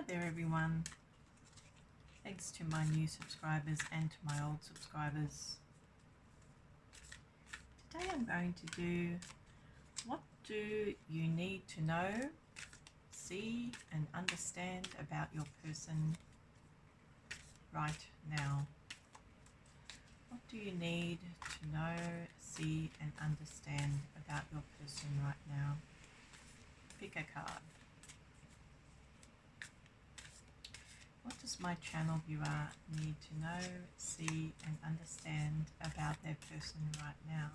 Hi there everyone, thanks to my new subscribers and to my old subscribers. Today I'm going to do what do you need to know, see and understand about your person right now. What do you need to know, see and understand about your person right now? Pick a card. What does my channel viewer need to know, see and understand about their person right now?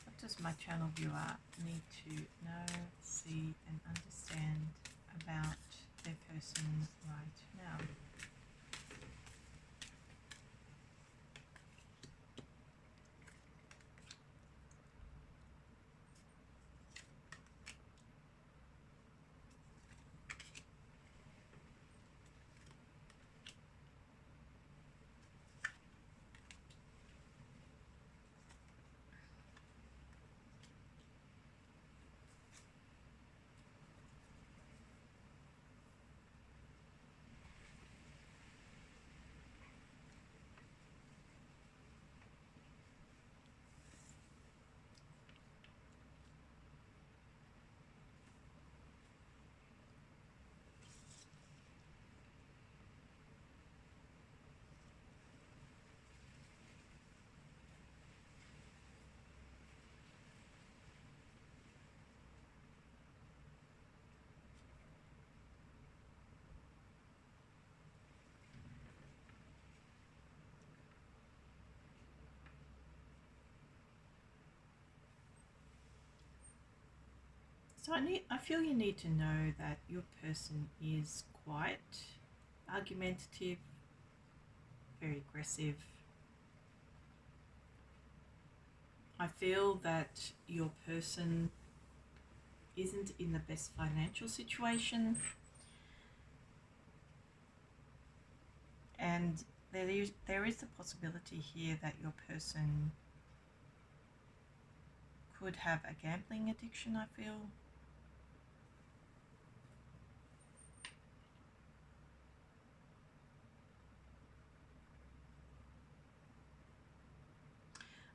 What does my channel viewer need to know, see and understand about their person right now? So I feel you need to know that your person is quite argumentative, very aggressive. I feel that your person isn't in the best financial situation, and there is a possibility here that your person could have a gambling addiction, I feel.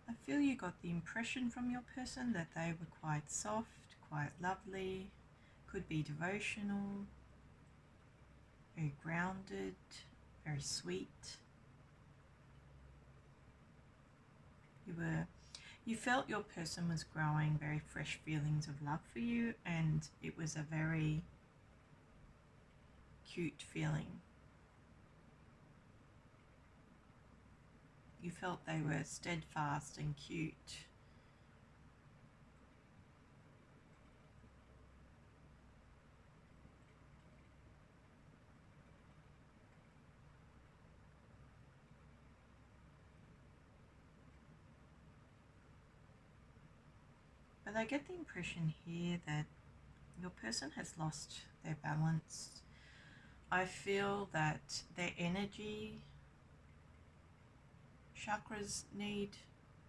I feel you got the impression from your person that they were quite soft, quite lovely, could be devotional, very grounded, very sweet. You felt your person was growing very fresh feelings of love for you, and it was a very cute feeling. You felt they were steadfast and cute. But I get the impression here that your person has lost their balance. I feel that their energy chakras need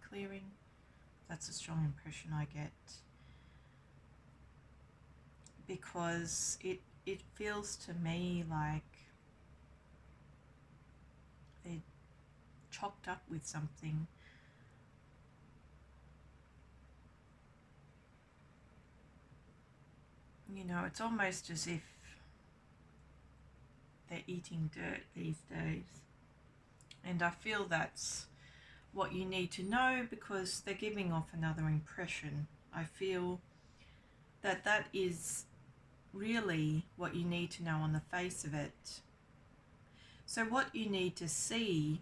clearing. That's a strong impression I get, because it feels to me like they're chocked up with something. You know, it's almost as if they're eating dirt these days. And I feel that's what you need to know, because they're giving off another impression. I feel that that is really what you need to know on the face of it. So what you need to see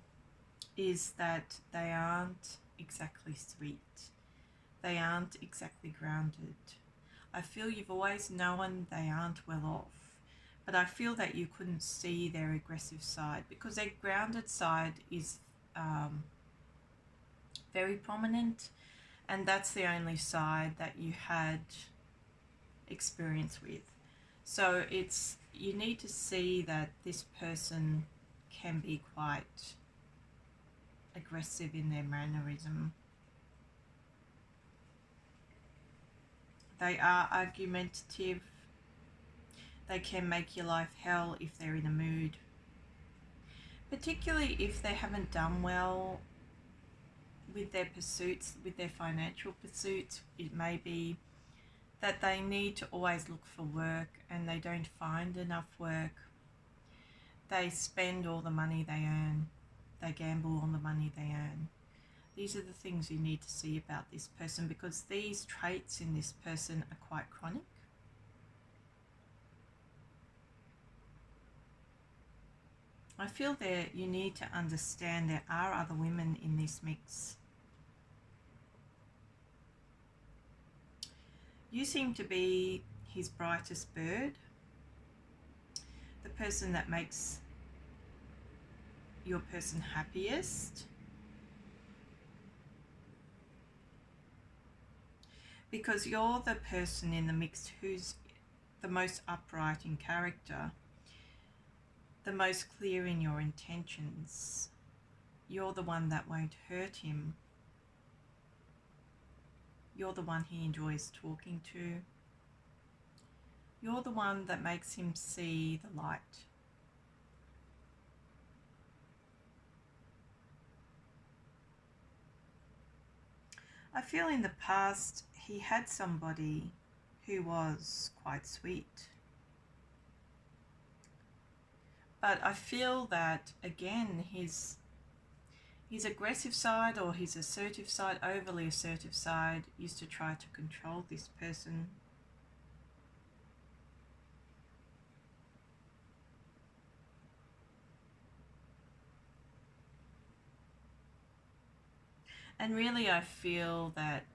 is that they aren't exactly sweet. They aren't exactly grounded. I feel you've always known they aren't well off, but I feel that you couldn't see their aggressive side, because their grounded side is very prominent, and that's the only side that you had experience with. So you need to see that this person can be quite aggressive in their mannerism. They are argumentative. They can make your life hell if they're in a mood, particularly if they haven't done well with their pursuits, with their financial pursuits. It may be that they need to always look for work and they don't find enough work. They spend all the money they earn. They gamble on the money they earn. These are the things you need to see about this person, because these traits in this person are quite chronic. I feel that you need to understand there are other women in this mix. You seem to be his brightest bird, the person that makes your person happiest, because you're the person in the mix who's the most upright in character, the most clear in your intentions. You're the one that won't hurt him. You're the one he enjoys talking to. You're the one that makes him see the light. I feel in the past he had somebody who was quite sweet. But I feel that, again, his aggressive side, or his assertive side, overly assertive side, used to try to control this person. And really, I feel that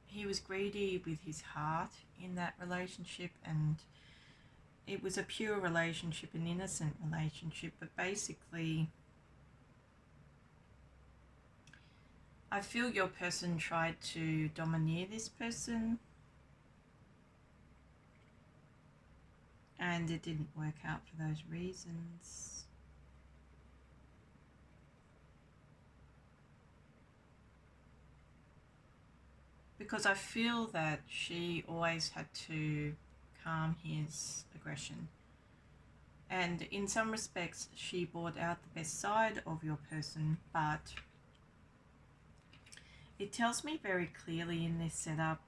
he was greedy with his heart in that relationship, and it was a pure relationship, an innocent relationship, but basically I feel your person tried to domineer this person, and it didn't work out for those reasons. Because I feel that she always had to calm his aggression. And in some respects, she brought out the best side of your person, but it tells me very clearly in this setup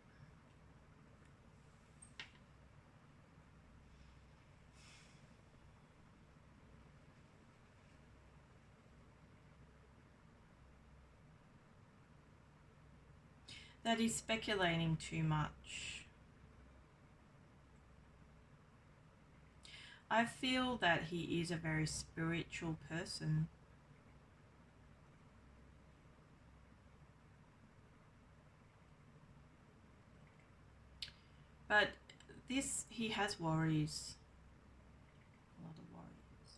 that he's speculating too much. I feel that he is a very spiritual person. But he has worries. A lot of worries.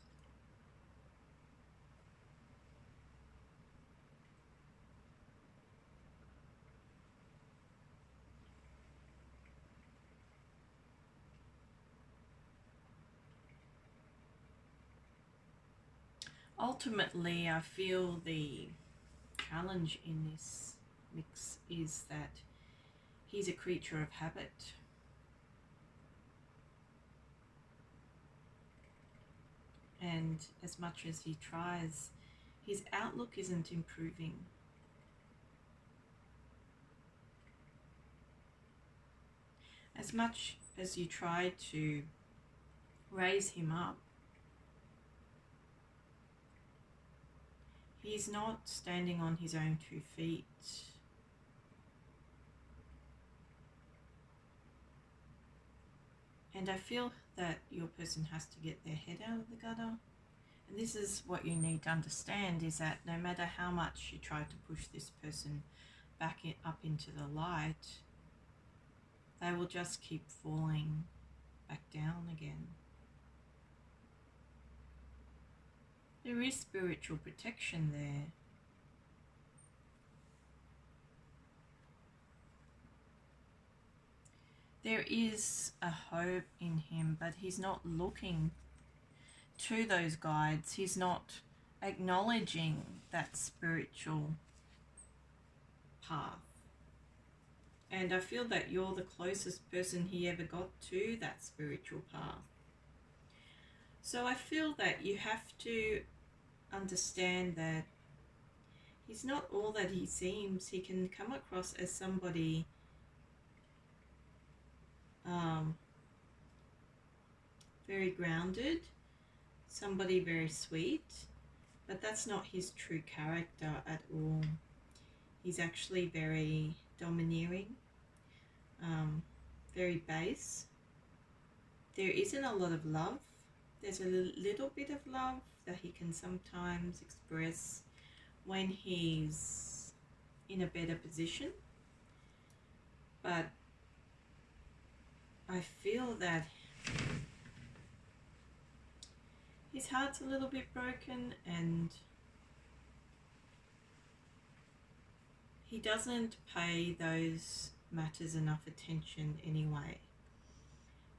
Ultimately, I feel the challenge in this mix is that he's a creature of habit. And as much as he tries, his outlook isn't improving. As much as you try to raise him up, he's not standing on his own 2 feet. And I feel that your person has to get their head out of the gutter. And this is what you need to understand, is that no matter how much you try to push this person up into the light, they will just keep falling back down again. There is spiritual protection there. There is a hope in him, but he's not looking to those guides. He's not acknowledging that spiritual path. And I feel that you're the closest person he ever got to that spiritual path. So I feel that you have to understand that he's not all that he seems. He can come across as somebody um, very grounded, somebody very sweet, but that's not his true character at all. He's actually very domineering, um, very base. There isn't a lot of love. There's a little bit of love that he can sometimes express when he's in a better position. But I feel that his heart's a little bit broken and he doesn't pay those matters enough attention anyway.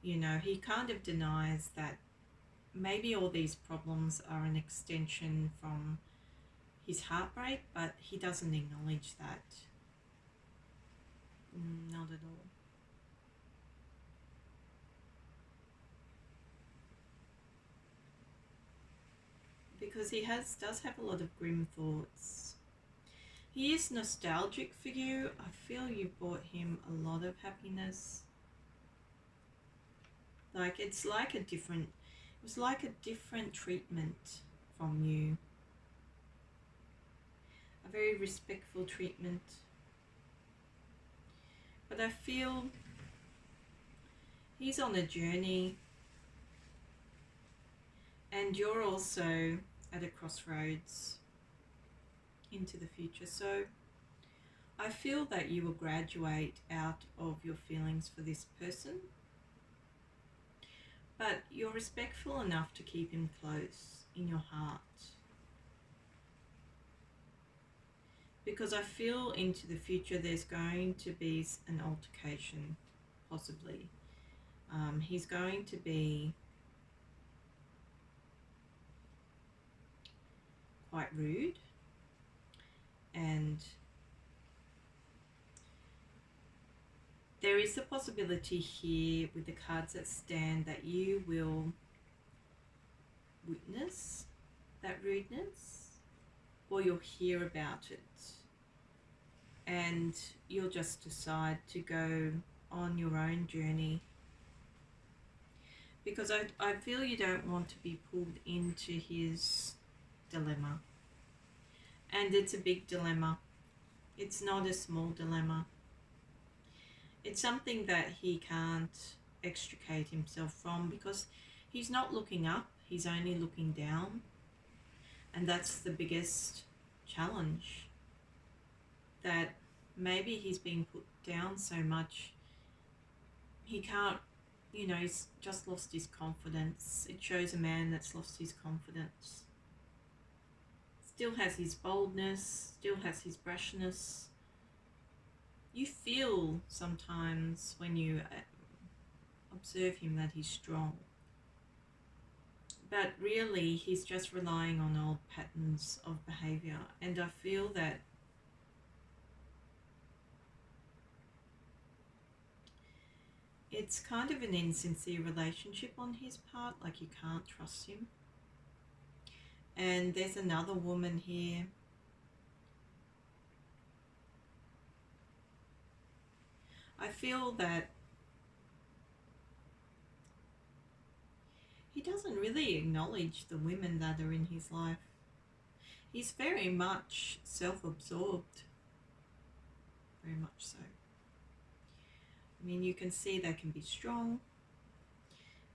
You know, he kind of denies that maybe all these problems are an extension from his heartbreak, but he doesn't acknowledge that. Not at all. Because he does have a lot of grim thoughts. He is nostalgic for you. I feel you brought him a lot of happiness. Like it was like a different treatment from you. A very respectful treatment. But I feel he's on a journey and you're also at a crossroads into the future. So I feel that you will graduate out of your feelings for this person, but you're respectful enough to keep him close in your heart. Because I feel into the future there's going to be an altercation, possibly. He's going to be quite rude, and there is a possibility here with the cards that stand that you will witness that rudeness, or you'll hear about it and you'll just decide to go on your own journey, because I feel you don't want to be pulled into his dilemma. And it's a big dilemma. It's not a small dilemma. It's something that he can't extricate himself from because he's not looking up, he's only looking down. And that's the biggest challenge, that maybe he's being put down so much he can't, he's just lost his confidence. It shows a man that's lost his confidence. Still has his boldness, still has his brashness. You feel sometimes when you observe him that he's strong. But really, he's just relying on old patterns of behaviour. And I feel that it's kind of an insincere relationship on his part, like you can't trust him. And there's another woman here. I feel that he doesn't really acknowledge the women that are in his life. He's very much self-absorbed. Very much so. I mean, you can see they can be strong.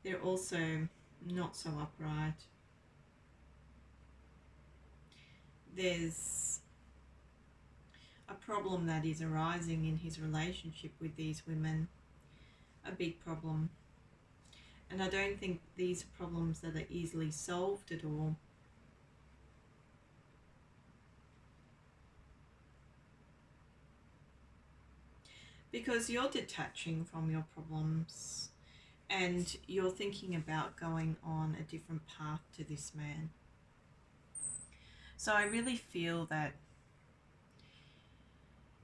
They're also not so upright. There's a problem that is arising in his relationship with these women. A big problem. And I don't think these are problems that are easily solved at all. Because you're detaching from your problems and you're thinking about going on a different path to this man. So I really feel that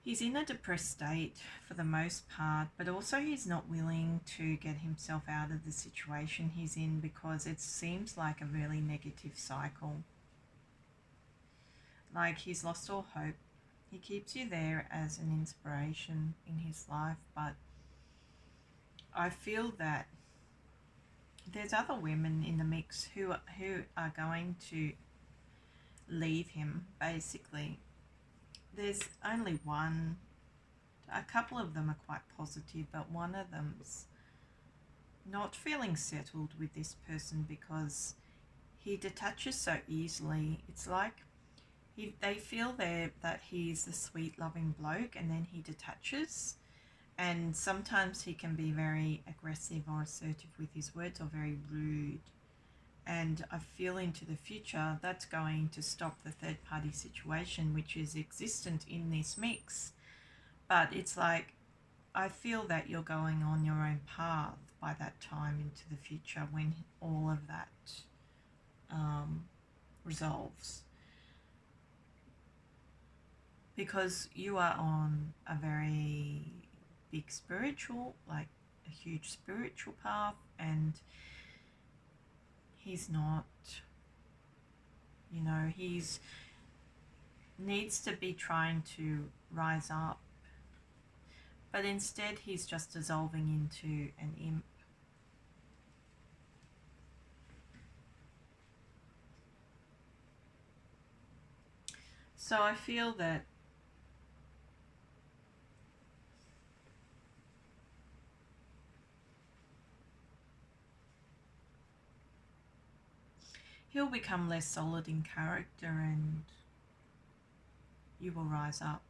He's in a depressed state for the most part, but also he's not willing to get himself out of the situation he's in because it seems like a really negative cycle. Like he's lost all hope. He keeps you there as an inspiration in his life, but I feel that there's other women in the mix who are going to leave him, basically. There's only one. A couple of them are quite positive, but one of them's not feeling settled with this person because he detaches so easily. It's like they feel there that he's the sweet, loving bloke, and then he detaches. And sometimes he can be very aggressive or assertive with his words, or very rude. And I feel into the future that's going to stop the third party situation, which is existent in this mix. But it's like, I feel that you're going on your own path by that time into the future when all of that resolves. Because you are on a very big spiritual, like a huge spiritual path, and he's not, he's needs to be trying to rise up, but instead he's just dissolving into an imp. So I feel that he'll become less solid in character and you will rise up.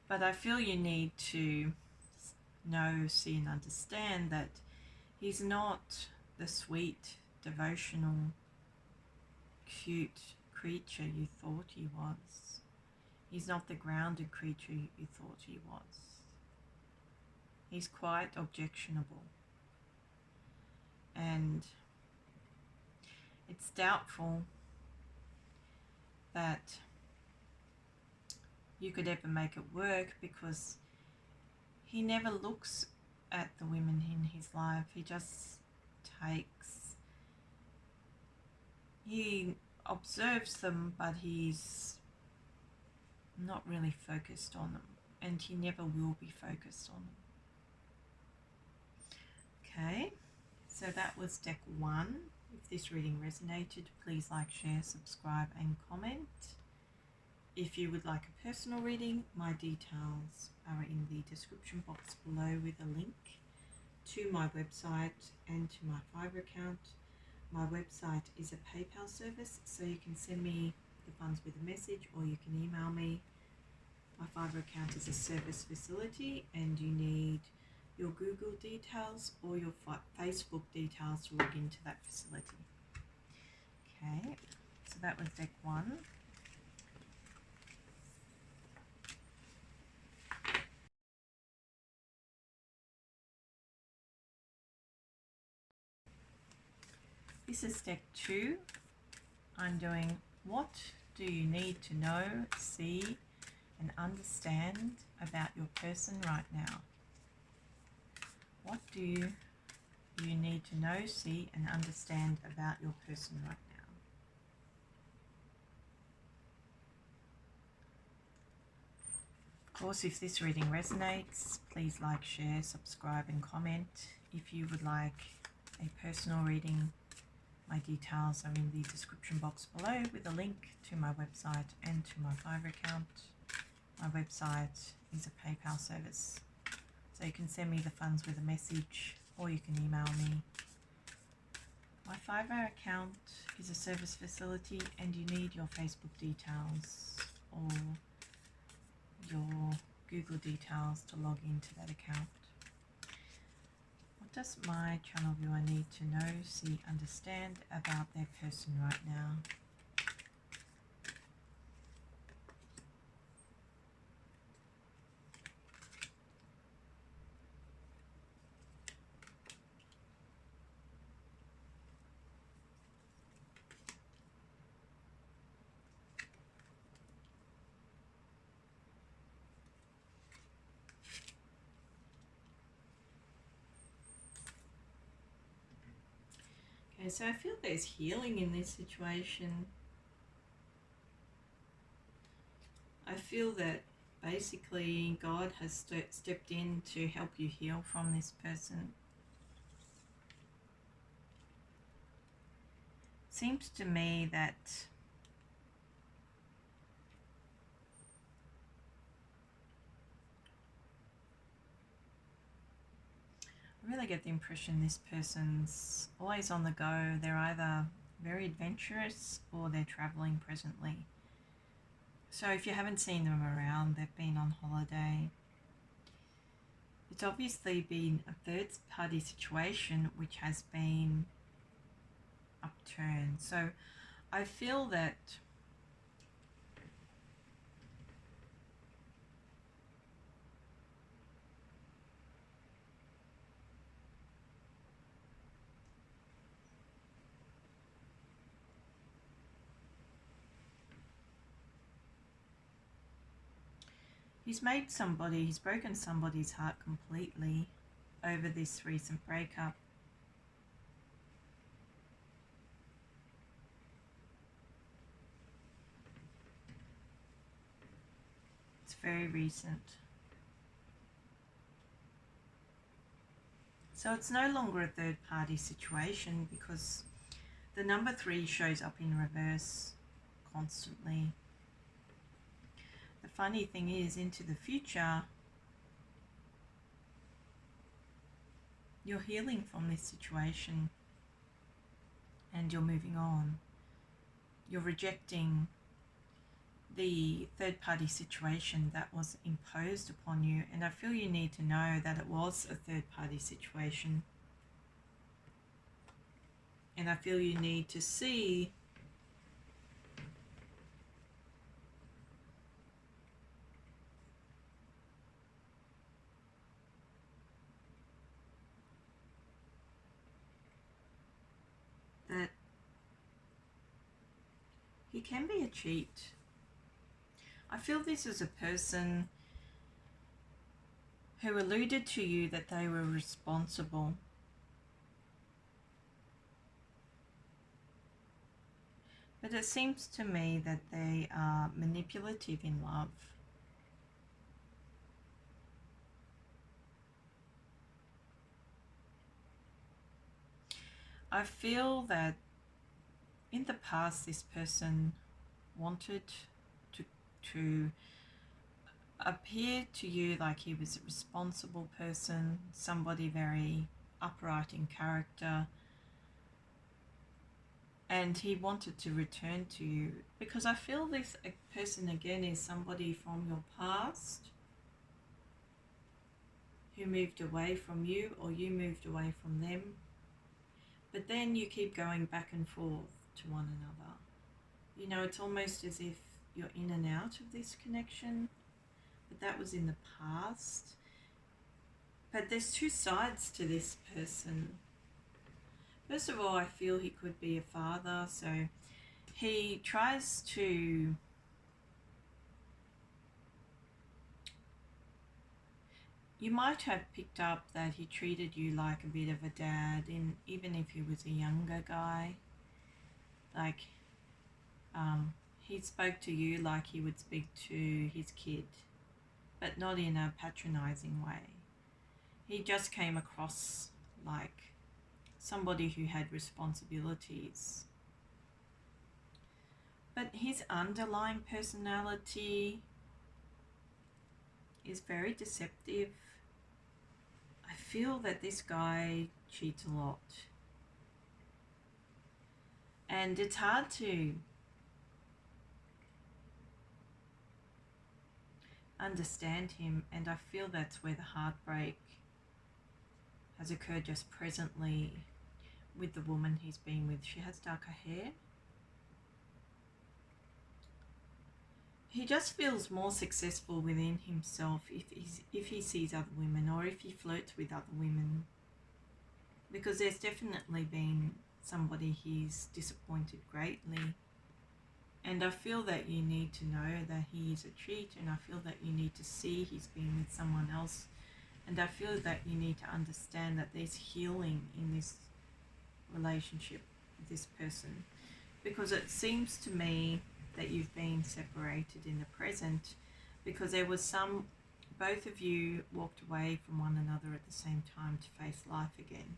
But I feel you need to know, see and understand that he's not the sweet, devotional, cute creature you thought he was. He's not the grounded creature you thought he was. He's quite objectionable. And it's doubtful that you could ever make it work because he never looks at the women in his life. He just takes, he observes them, but he's not really focused on them, and he never will be focused on them. Okay, so that was deck 1. If this reading resonated, please like, share, subscribe and comment. If you would like a personal reading, my details are in the description box below with a link to my website and to my Fiverr account. My website is a PayPal service, so you can send me the funds with a message or you can email me. My Fiverr account is a service facility and you need your Google details or your Facebook details to log into that facility. Okay, so that was deck 1. This is deck 2. I'm doing what do you need to know, see and understand about your person right now? What do you need to know, see and understand about your person right now? Of course, if this reading resonates, please like, share, subscribe and comment. If you would like a personal reading, my details are in the description box below with a link to my website and to my Fiverr account. My website is a PayPal service, so you can send me the funds with a message or you can email me. My Fiverr account is a service facility and you need your Facebook details or your Google details to log into that account. What does my channel viewer need to know, see, understand about their person right now? And so I feel there's healing in this situation. I feel that basically God has stepped in to help you heal from this person. Seems to me that I really get the impression this person's always on the go. They're either very adventurous or they're traveling presently. So if you haven't seen them around, they've been on holiday. It's obviously been a third party situation which has been upturned. So I feel that he's broken somebody's heart completely over this recent breakup. It's very recent. So it's no longer a third party situation because the number 3 shows up in reverse constantly. The funny thing is, into the future, you're healing from this situation and you're moving on. You're rejecting the third party situation that was imposed upon you, and I feel you need to know that it was a third party situation, and I feel you need to see that he can be a cheat. I feel this is a person who alluded to you that they were responsible. But it seems to me that they are manipulative in love. I feel that in the past this person wanted to appear to you like he was a responsible person, somebody very upright in character, and he wanted to return to you because I feel this person again is somebody from your past who moved away from you or you moved away from them, but then you keep going back and forth to one another. You know, it's almost as if you're in and out of this connection, but that was in the past. But there's two sides to this person. First of all, I feel he could be a father, so he tries to you might have picked up that he treated you like a bit of a dad, even if he was a younger guy. Like, he spoke to you like he would speak to his kid, but not in a patronizing way. He just came across like somebody who had responsibilities. But his underlying personality is very deceptive. I feel that this guy cheats a lot. And it's hard to understand him, and I feel that's where the heartbreak has occurred just presently with the woman he's been with. She has darker hair. He just feels more successful within himself if he sees other women or if he flirts with other women, because there's definitely been somebody he's disappointed greatly. And I feel that you need to know that he is a cheat, and I feel that you need to see he's been with someone else, and I feel that you need to understand that there's healing in this relationship. with this person, because it seems to me that you've been separated in the present, because there was both of you walked away from one another at the same time to face life again.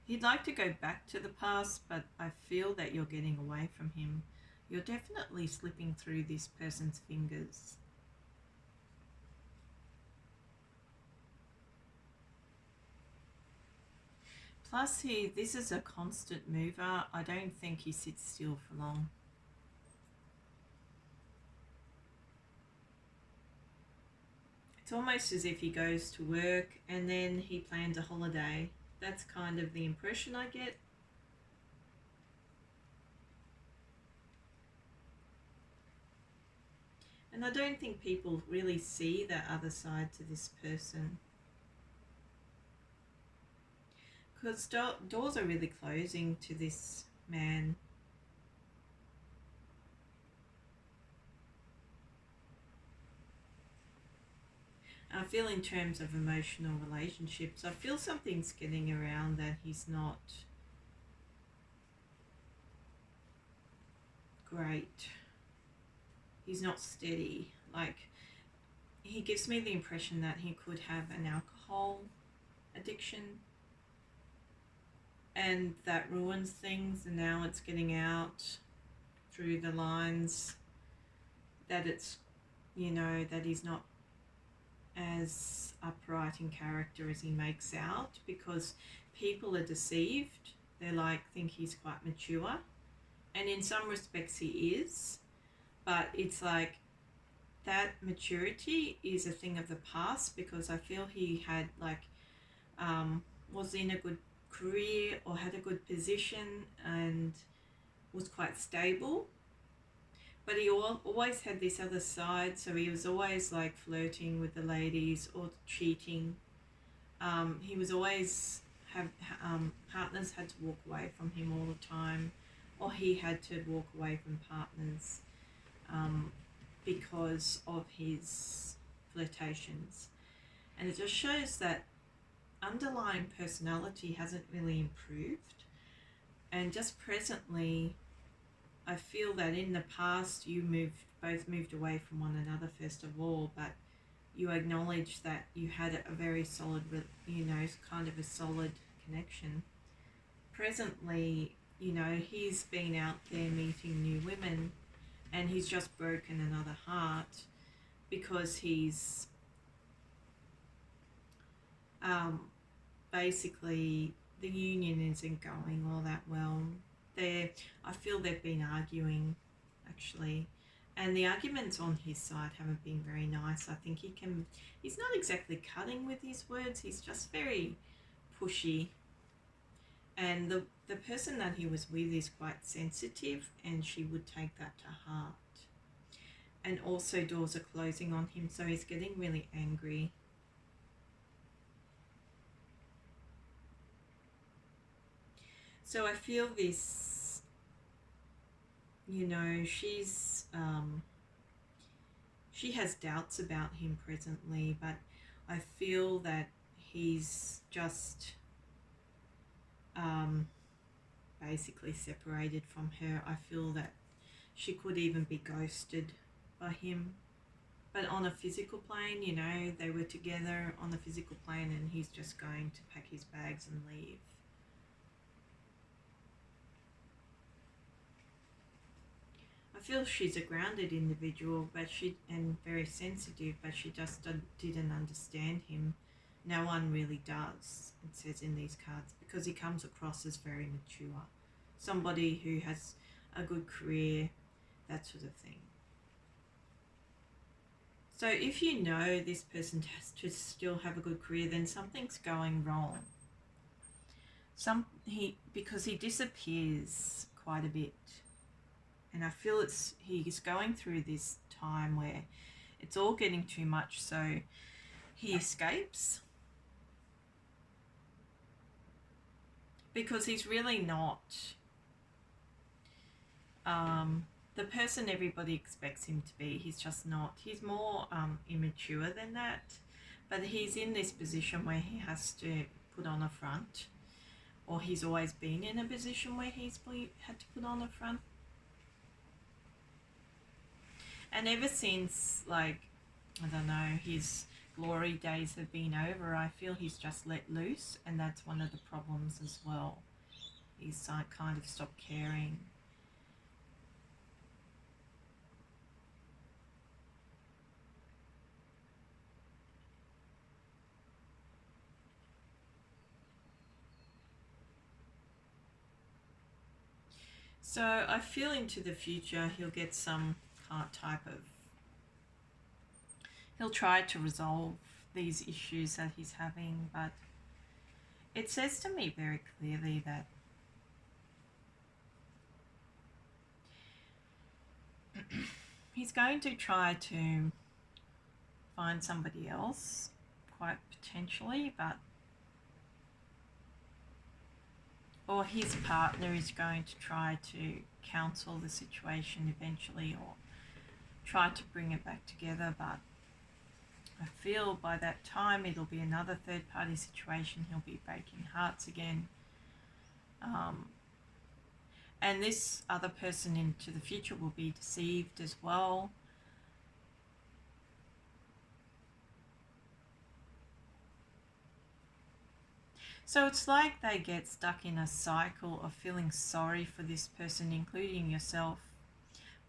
He'd like to go back to the past, but I feel that you're getting away from him. You're definitely slipping through this person's fingers. Plus, this is a constant mover. I don't think he sits still for long. It's almost as if he goes to work and then he plans a holiday. That's kind of the impression I get. And I don't think people really see that other side to this person. Because doors are really closing to this man. I feel in terms of emotional relationships, I feel something's getting around that he's not great. He's not steady. Like, he gives me the impression that he could have an alcohol addiction, and that ruins things, and now it's getting out through the lines that it's, that he's not as upright in character as he makes out, because people are deceived. They think he's quite mature, and in some respects he is, but it's like that maturity is a thing of the past, because I feel he had was in a good career or had a good position and was quite stable, but he always had this other side. So he was always flirting with the ladies or cheating. He was always partners had to walk away from him all the time, or he had to walk away from partners because of his flirtations. And it just shows that underlying personality hasn't really improved. And just presently, I feel that in the past you both moved away from one another first of all, but you acknowledge that you had a very solid, kind of a solid connection. Presently, he's been out there meeting new women, and he's just broken another heart because he's basically the union isn't going all that well. I feel they've been arguing, actually, and the arguments on his side haven't been very nice. I think he's not exactly cutting with his words, he's just very pushy. And the person that he was with is quite sensitive, and she would take that to heart. And also doors are closing on him, so he's getting really angry. So I feel this, she has doubts about him presently, but I feel that he's just basically separated from her. I feel that she could even be ghosted by him. But on a physical plane, they were together on the physical plane, and he's just going to pack his bags and leave. I feel she's a grounded individual, and very sensitive, but she just didn't understand him. No one really does, it says in these cards, because he comes across as very mature. Somebody who has a good career, that sort of thing. So if this person has to still have a good career, then something's going wrong. Because he disappears quite a bit. And I feel he's going through this time where it's all getting too much, so he escapes. Because he's really not the person everybody expects him to be. He's just not. He's more immature than that. But he's in this position where he has to put on a front, or he's always been in a position where he's had to put on a front. And ever since, like, I don't know, his glory days have been over, I feel he's just let loose, and that's one of the problems as well. He's kind of stopped caring. So I feel into the future he'll get some type of, he'll try to resolve these issues that he's having, but it says to me very clearly that he's going to try to find somebody else, quite potentially, but or his partner is going to try to counsel the situation eventually, or try to bring it back together, but I feel by that time it'll be another third party situation. He'll be breaking hearts again. And this other person into the future will be deceived as well. So it's like they get stuck in a cycle of feeling sorry for this person, including yourself.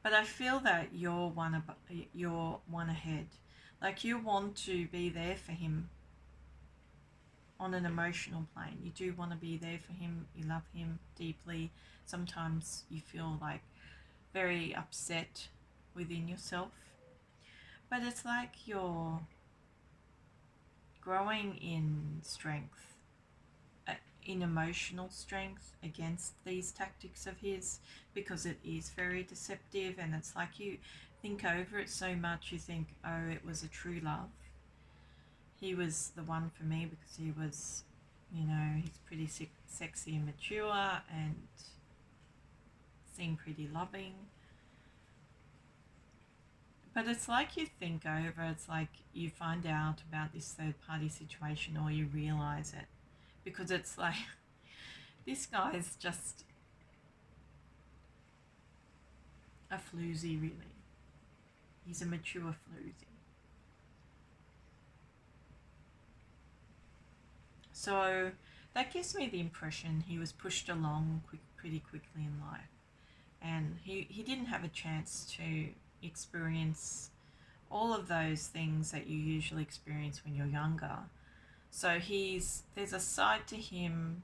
But I feel that you're one ahead. Like, you want to be there for him on an emotional plane. You do want to be there for him. You love him deeply. Sometimes you feel like very upset within yourself. But it's like you're growing in strength, in emotional strength against these tactics of his, because it is very deceptive, and it's like you think over it so much, you think, oh, it was a true love. He was the one for me because he was, you know, he's pretty sexy and mature and seemed pretty loving. But it's like you think over, it's like you find out about this third party situation, or you realize it, because it's like, this guy is just a floozy, really. He's a mature floozy. So that gives me the impression he was pushed along pretty quickly in life, and he didn't have a chance to experience all of those things that you usually experience when you're younger. So there's a side to him,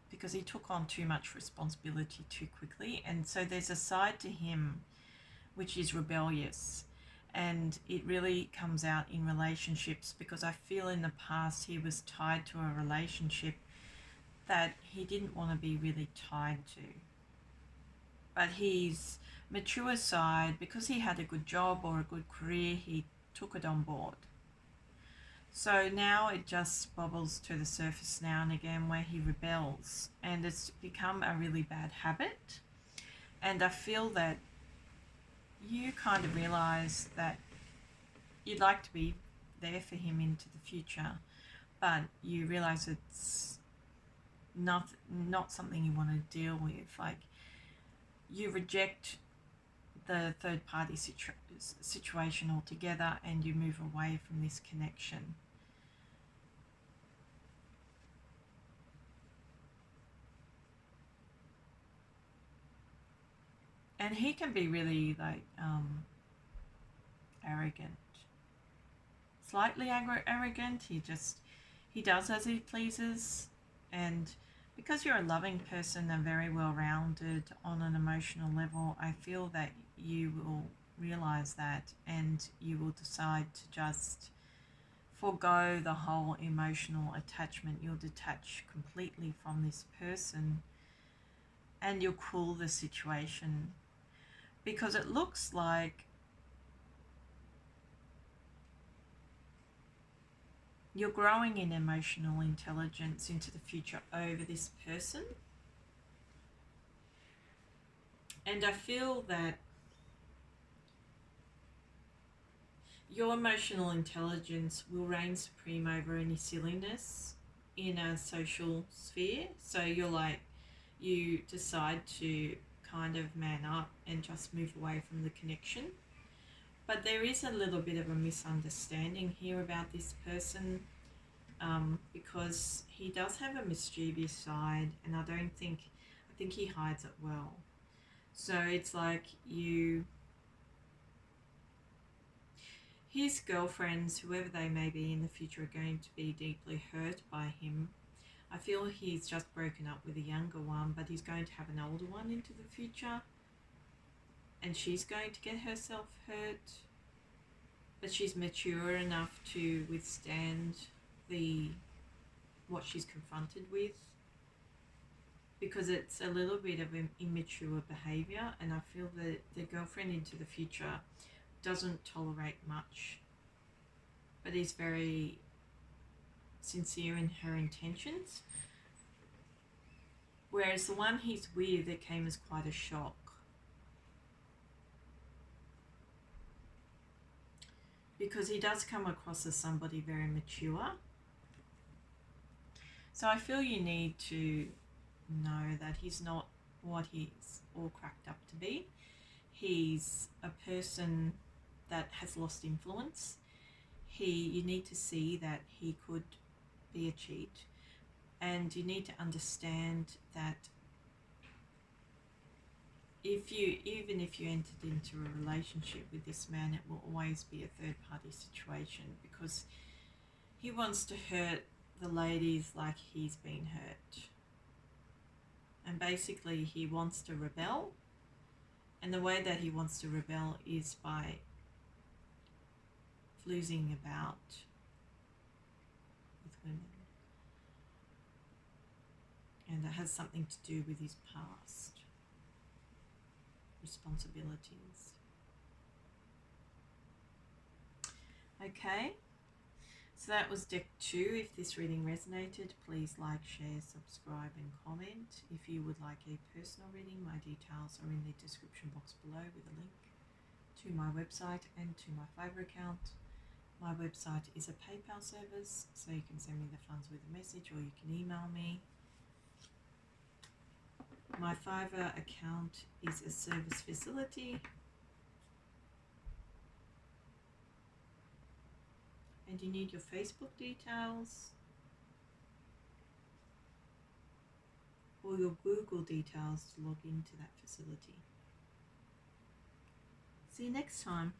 because he took on too much responsibility too quickly, and so there's a side to him which is rebellious, and it really comes out in relationships, because I feel in the past he was tied to a relationship that he didn't want to be really tied to. But his mature side, because he had a good job or a good career, he took it on board. So now it just bubbles to the surface now and again where he rebels, and it's become a really bad habit. And I feel that you kind of realize that you'd like to be there for him into the future, but you realize it's not something you want to deal with. Like, you reject the third party situation altogether, and you move away from this connection. And he can be really like arrogant, slightly arrogant. He does as he pleases, and because you're a loving person and very well rounded on an emotional level, I feel that you will realize that, and you will decide to just forego the whole emotional attachment. You'll detach completely from this person, and you'll cool the situation, because it looks like you're growing in emotional intelligence into the future over this person. And I feel that your emotional intelligence will reign supreme over any silliness in a social sphere. So you're like, you decide to kind of man up and just move away from the connection. But there is a little bit of a misunderstanding here about this person, because he does have a mischievous side, and I think he hides it well. So it's like his girlfriends, whoever they may be in the future, are going to be deeply hurt by him. I feel he's just broken up with a younger one, but he's going to have an older one into the future, and she's going to get herself hurt, but she's mature enough to withstand the what she's confronted with, because it's a little bit of immature behavior, and I feel that the girlfriend into the future doesn't tolerate much, but is very sincere in her intentions, whereas the one he's with, it came as quite a shock. Because he does come across as somebody very mature. So I feel you need to know that he's not what he's all cracked up to be. He's a person that has lost influence. You need to see that he could be a cheat, and you need to understand that even if you entered into a relationship with this man, it will always be a third party situation, because he wants to hurt the ladies like he's been hurt. And basically he wants to rebel, and the way that he wants to rebel is by floozing about with women. And it has something to do with his past responsibilities. Okay, so that was deck 2. If this reading resonated, please like, share, subscribe and comment. If you would like a personal reading, my details are in the description box below with a link to my website and to my Fiverr account. My website is a PayPal service, so you can send me the funds with a message, or you can email me. My Fiverr account is a service facility, and you need your Facebook details or your Google details to log into that facility. See you next time.